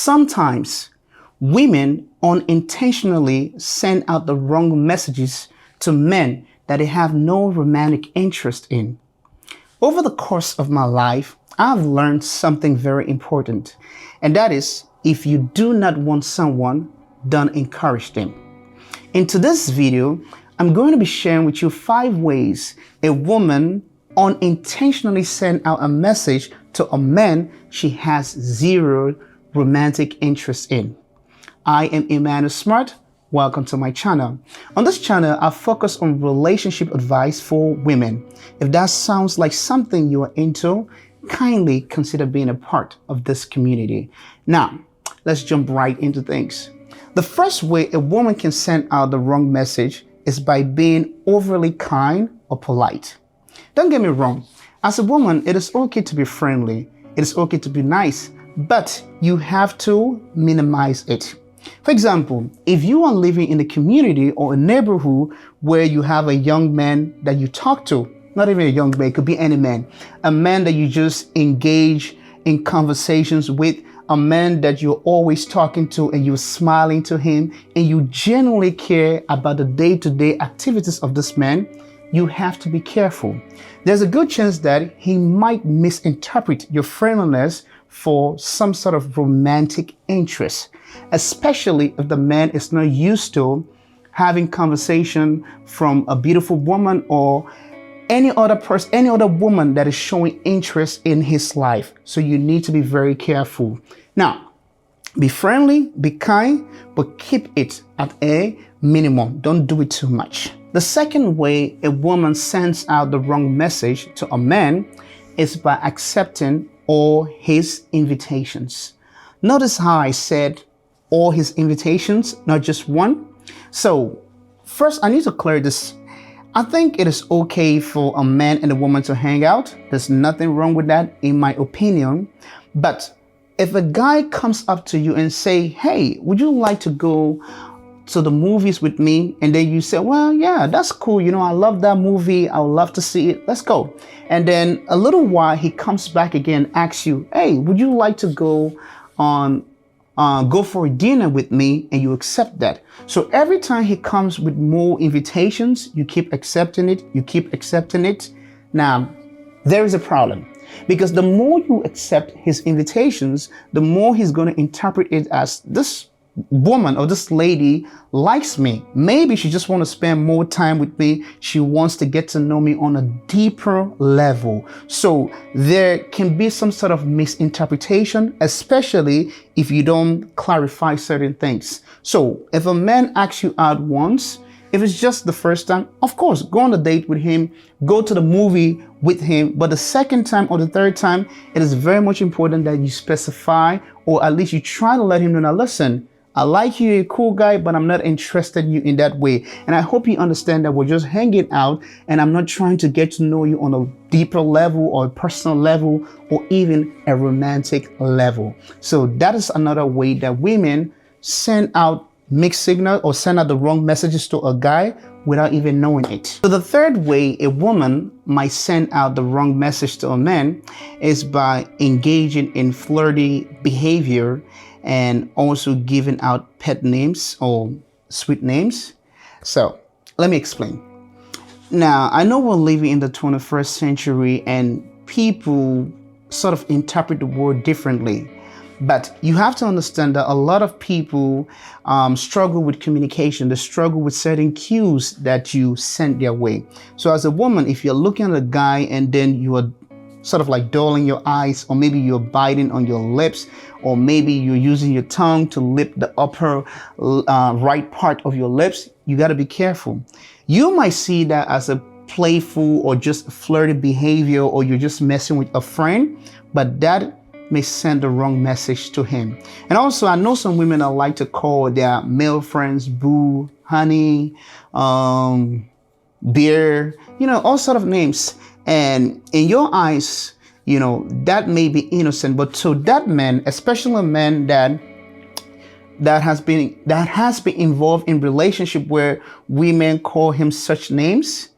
Sometimes women unintentionally send out the wrong messages to men that they have no romantic interest in. Over the course of my life, I've learned something very important, and that is if you do not want someone, don't encourage them. In today's video, I'm going to be sharing with you 5 ways a woman unintentionally sends out a message to a man she has zero romantic interest in. I am Emmanuel Smart. Welcome to my channel. On this channel, I focus on relationship advice for women. If that sounds like something you are into, kindly consider being a part of this community. Now, let's jump right into things. The first way a woman can send out the wrong message is by being overly kind or polite. Don't get me wrong. As a woman, it is okay to be friendly. It is okay to be nice, but you have to minimize it. For example, if you are living in a community or a neighborhood where you have a young man that you talk to, not even a young man, it could be any man, a man that you just engage in conversations with, a man that you're always talking to and you're smiling to him and you genuinely care about the day-to-day activities of this man, you have to be careful. There's a good chance that he might misinterpret your friendliness for some sort of romantic interest, especially if the man is not used to having conversation from a beautiful woman or any other person, any other woman that is showing interest in his life. So you need to be very careful. Now, be friendly, be kind, but keep it at a minimum. Don't do it too much. The second way a woman sends out the wrong message to a man is by accepting all his invitations. Notice how I said all his invitations, not just one. So first, I need to clear this. I think it is okay for a man and a woman to hang out. There's nothing wrong with that, in my opinion. But if a guy comes up to you and say, hey, would you like to go to the movies with me? And then you say, well, yeah, that's cool. You know, I love that movie. I would love to see it. Let's go. And then a little while, he comes back again, asks you, hey, would you like to go for a dinner with me? And you accept that. So every time he comes with more invitations, you keep accepting it. You keep accepting it. Now, there is a problem. Because the more you accept his invitations, the more he's going to interpret it as this woman or this lady likes me. Maybe she just wants to spend more time with me. She wants to get to know me on a deeper level. So there can be some sort of misinterpretation, especially if you don't clarify certain things. So if a man asks you out once, if it's just the first time, of course, go on a date with him, go to the movie with him. But the second time or the third time, it is very much important that you specify, or at least you try to let him know, now listen, I like you, you're a cool guy, but I'm not interested in you in that way. And I hope you understand that we're just hanging out and I'm not trying to get to know you on a deeper level or a personal level or even a romantic level. So that is another way that women send out mixed signal or send out the wrong messages to a guy without even knowing it. So the third way a woman might send out the wrong message to a man is by engaging in flirty behavior and also giving out pet names or sweet names. So let me explain. Now, I know we're living in the 21st century and people sort of interpret the word differently. But you have to understand that a lot of people struggle with communication. They struggle with certain cues that you send their way. So as a woman, if you're looking at a guy and then you are sort of like dulling your eyes, or maybe you're biting on your lips, or maybe you're using your tongue to lip the upper right part of your lips, you got to be careful. You might see that as a playful or just flirty behavior, or you're just messing with a friend, but that may send the wrong message to him. And also, I know some women that like to call their male friends boo, honey, dear, you know, all sort of names. And in your eyes, you know, that may be innocent, but to that man, especially a man that has been involved in relationship where women call him such names,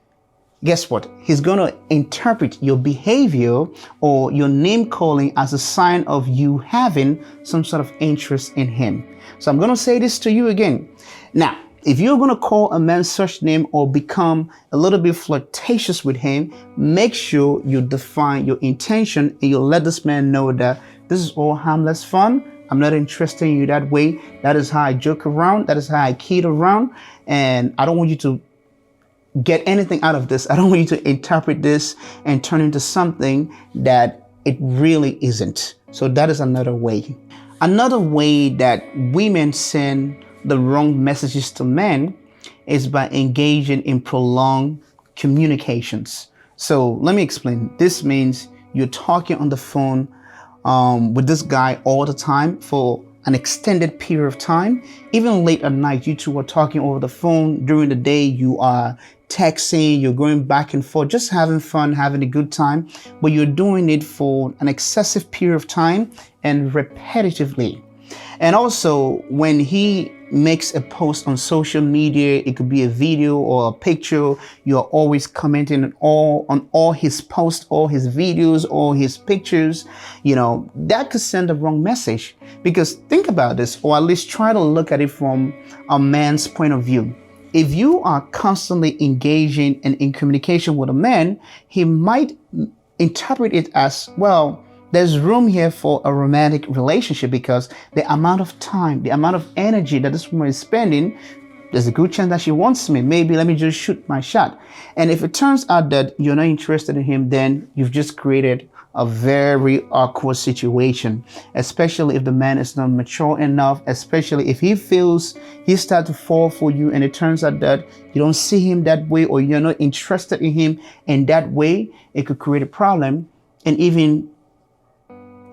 guess what? He's going to interpret your behavior or your name calling as a sign of you having some sort of interest in him. So I'm going to say this to you again. Now, if you're going to call a man such name or become a little bit flirtatious with him, make sure you define your intention and you let this man know that this is all harmless fun. I'm not interested in you that way. That is how I joke around. That is how I kid around. And I don't want you to get anything out of this. I don't want you to interpret this and turn into something that it really isn't. So that is another way. Another way that women send the wrong messages to men is by engaging in prolonged communications. So let me explain. This means you're talking on the phone with this guy all the time for an extended period of time. Even late at night, you two are talking over the phone. During the day, you are texting, you're going back and forth, just having fun, having a good time, but you're doing it for an excessive period of time and repetitively. And also, when he makes a post on social media, it could be a video or a picture, you're always commenting on all his posts, all his videos, all his pictures, that could send the wrong message. Because think about this, or at least try to look at it from a man's point of view. If you are constantly engaging and in communication with a man, he might interpret it as, well, there's room here for a romantic relationship because the amount of time, the amount of energy that this woman is spending, there's a good chance that she wants me. Maybe let me just shoot my shot. And if it turns out that you're not interested in him, then you've just created a very awkward situation, especially if the man is not mature enough, especially if he feels he starts to fall for you and it turns out that you don't see him that way or you're not interested in him in that way. It could create a problem and even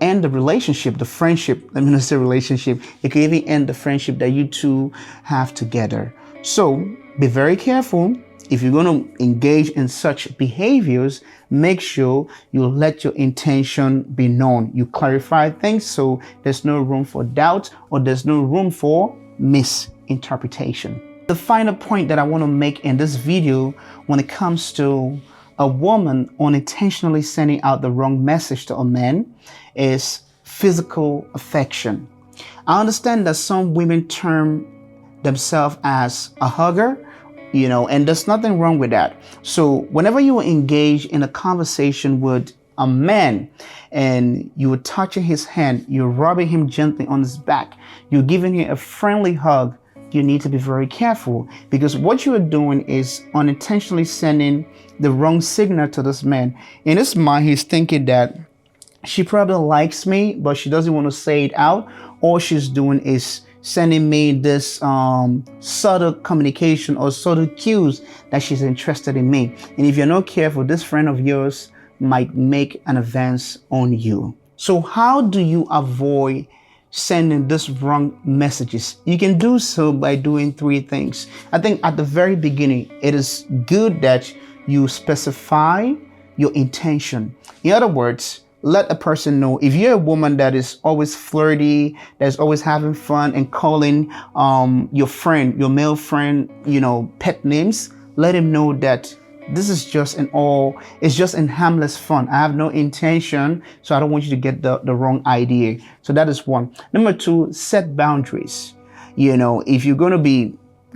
end the relationship, the friendship. Let me not say relationship. It could even end the friendship that you two have together. So be very careful. If you're going to engage in such behaviors, make sure you let your intention be known. You clarify things so there's no room for doubt or there's no room for misinterpretation. The final point that I want to make in this video when it comes to a woman unintentionally sending out the wrong message to a man is physical affection. I understand that some women term themselves as a hugger, and there's nothing wrong with that. So whenever you engage in a conversation with a man and you're touching his hand, you're rubbing him gently on his back, you're giving him a friendly hug, you need to be very careful because what you are doing is unintentionally sending the wrong signal to this man. In his mind, he's thinking that she probably likes me, but she doesn't want to say it out. All she's doing is sending me this subtle communication or subtle cues that she's interested in me. And if you're not careful, this friend of yours might make an advance on you. So how do you avoid sending this wrong messages? You can do so by doing three things. I think at the very beginning, it is good that you specify your intention. In other words, let a person know. If you're a woman that is always flirty, that's always having fun and calling your friend, your male friend, pet names, let him know that this is just it's just in harmless fun. I have no intention, so I don't want you to get the wrong idea. So that is one. Number two, set boundaries. If you're going to be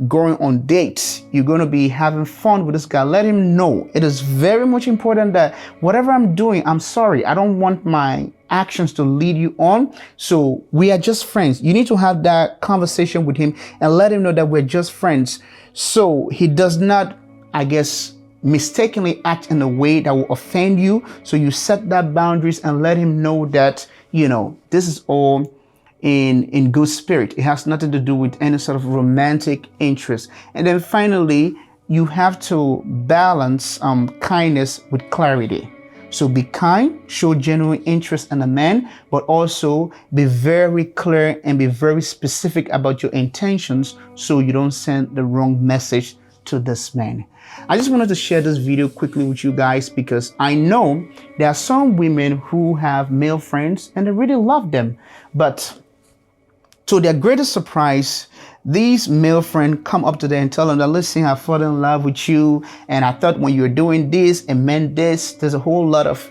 going on dates, you're going to be having fun with this guy, let him know. It is very much important that whatever I'm doing, I'm sorry, I don't want my actions to lead you on. So we are just friends. You need to have that conversation with him and let him know that we're just friends. So he does not, mistakenly act in a way that will offend you. So you set that boundaries and let him know that, this is all in good spirit. It has nothing to do with any sort of romantic interest. And then finally, you have to balance kindness with clarity. So be kind, show genuine interest in a man, but also be very clear and be very specific about your intentions so you don't send the wrong message to this man. I just wanted to share this video quickly with you guys because I know there are some women who have male friends and they really love them, but to their greatest surprise, these male friends come up to them and tell them that, listen, I fell in love with you, and I thought when you were doing this it meant this. There's a whole lot of,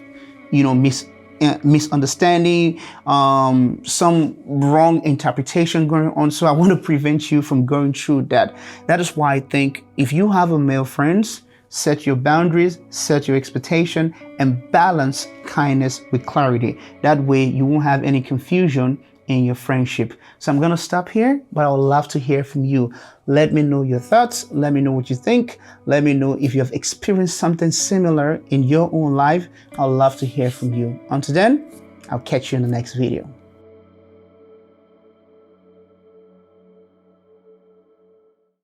misunderstanding, some wrong interpretation going on. So I want to prevent you from going through that. That is why I think if you have a male friends, set your boundaries, set your expectation, and balance kindness with clarity. That way you won't have any confusion in your friendship. So I'm gonna stop here, but I would love to hear from you. Let me know your thoughts. Let me know what you think. Let me know if you have experienced something similar in your own life. I'd love to hear from you. Until then, I'll catch you in the next video.